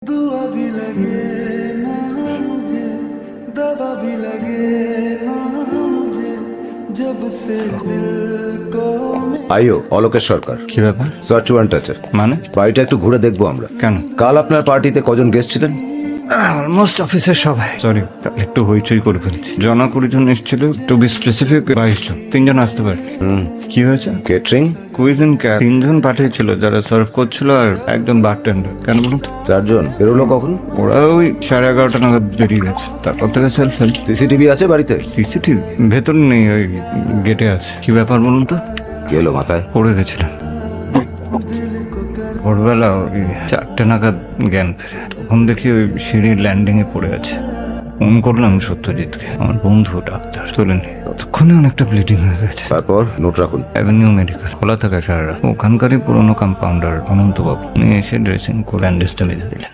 दुआ भी लगे ना मुझे, दवा भी लगे ना मुझे, जब से दिल को আইও অলোকেশ সরকার। কি ব্যাপার? সার্চ ওয়ারেন্ট আছে, মানে বাড়িটা একটু ঘুরে দেখবো আমরা। কেন? কাল আপনার পার্টিতে কজন গেস্ট ছিলেন? অলমোস্ট অফিসের সবাই। সরি, একটু হইচই করে ফেলেছি। জন 20 জন এসেছিল, টু বি স্পেসিফিক 22 জন। 3 জন আসতে পারে। কি হয়েছে? কেটারিং কুইজ এন্ড ক্যাপ 3 জন পাঠিয়েছিল, যারা সার্ভ করছিল আর একজন বারটেন্ডার। কেন বলুন তো? 4 জন বেরোলো কখন? ওরা ওই 11:30 নাগাদ বেরিয়ে গেছে। তারপর থেকে সেলফ হেল্প। সিসিটিভি আছে বাড়িতে? সিসিটিভি ভেতরে নেই, ওই গেটে আছে। কি ব্যাপার বলুন তো? কি এলো মাথায়? পড়ে গেছিলাম ভোরবেলা ওই 4টে নাগাদ জ্ঞান ফেরে। তখন দেখি ওই সিঁড়ির ল্যান্ডিং এ পড়ে আছে। ফোন করলাম সত্যজিৎকে, আমার বন্ধু ডাক্তার। তোলেনি, ততক্ষণে অনেকটা ব্লিডিং হয়ে গেছে। তারপর নোট রাখুন। অ্যাভিনিউ মেডিকেল খোলা থাকে সারা রাত। ওখানকারই পুরোনো কম্পাউন্ডার অনন্তবাবু উনি এসে ড্রেসিং করে অ্যান্ডেজটা বেঁধে দিলেন।